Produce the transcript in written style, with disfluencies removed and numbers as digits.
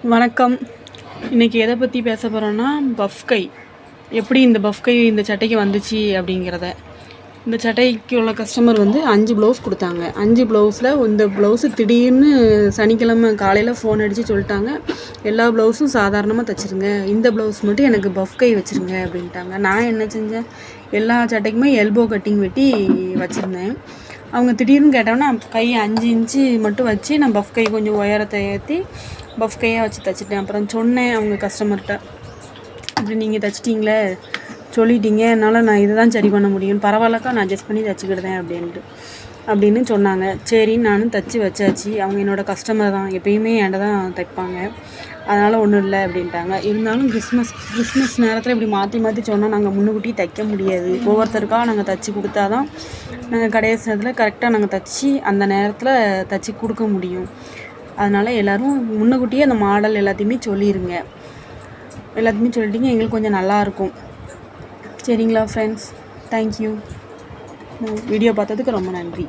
வணக்கம். இன்றைக்கி எதை பற்றி பேச போகிறோன்னா, பஃப் கை எப்படி இந்த பஃப் கை இந்த சட்டைக்கு வந்துச்சு அப்படிங்கிறத. இந்த சட்டைக்கு உள்ள கஸ்டமர் 5 ப்ளவுஸ் கொடுத்தாங்க. 5 ப்ளவுஸில் இந்த ப்ளவுஸு திடீர்னு சனிக்கிழமை காலையில் ஃபோன் அடித்து சொல்லிட்டாங்க, எல்லா ப்ளவுஸும் சாதாரணமாக தைச்சிருங்க, இந்த ப்ளவுஸ் மட்டும் எனக்கு பஃப் கை வச்சுருங்க அப்படின்ட்டாங்க. நான் என்ன செஞ்சேன், எல்லா சட்டைக்குமே எல்போ கட்டிங் வெட்டி வச்சுருந்தேன். அவங்க திடீர்னு கேட்டோன்னா கை 5 இன்ச்சு மட்டும் வச்சு நான் பஃப் கை கொஞ்சம் உயரத்தை ஏற்றி பஃப் கையாக வச்சு தைச்சிட்டேன். அப்புறம் சொன்னேன் அவங்க கஸ்டமர்கிட்ட, இப்படி நீங்கள் தைச்சிட்டிங்களே, சொல்லிட்டீங்க, என்னால் நான் இதை தான் சரி பண்ண முடியும், பரவாயில்லக்கா நான் அட்ஜஸ்ட் பண்ணி தைச்சிக்கிடுதேன் அப்படின்னு சொன்னாங்க. சரின்னு நானும் தைச்சி வச்சாச்சு. அவங்க என்னோடய கஸ்டமர் தான், எப்பயுமே என்கிட்ட தான் தைப்பாங்க, அதனால் ஒன்றும் இல்லை அப்படின்ட்டாங்க. இருந்தாலும் கிறிஸ்மஸ் நேரத்தில் இப்படி மாற்றி சொன்னால் நாங்கள் முன்னுக்கூட்டி தைக்க முடியாது. ஒவ்வொருத்தருக்காக நாங்கள் தைச்சி கொடுத்தா தான் நாங்கள் கடைசி நேரத்தில் கரெக்டாக நாங்கள் தைச்சி அந்த நேரத்தில் தைச்சி கொடுக்க முடியும். அதனால் எல்லோரும் முன்னுக்கூட்டியே அந்த மாடல் எல்லாத்தையுமே சொல்லிடுங்க. எல்லாத்தையுமே சொல்லிட்டீங்க, எங்களுக்கு கொஞ்சம் நல்லாயிருக்கும். சரிங்களா ஃப்ரெண்ட்ஸ், தேங்க்யூ. வீடியோ பார்த்ததுக்கு ரொம்ப நன்றி.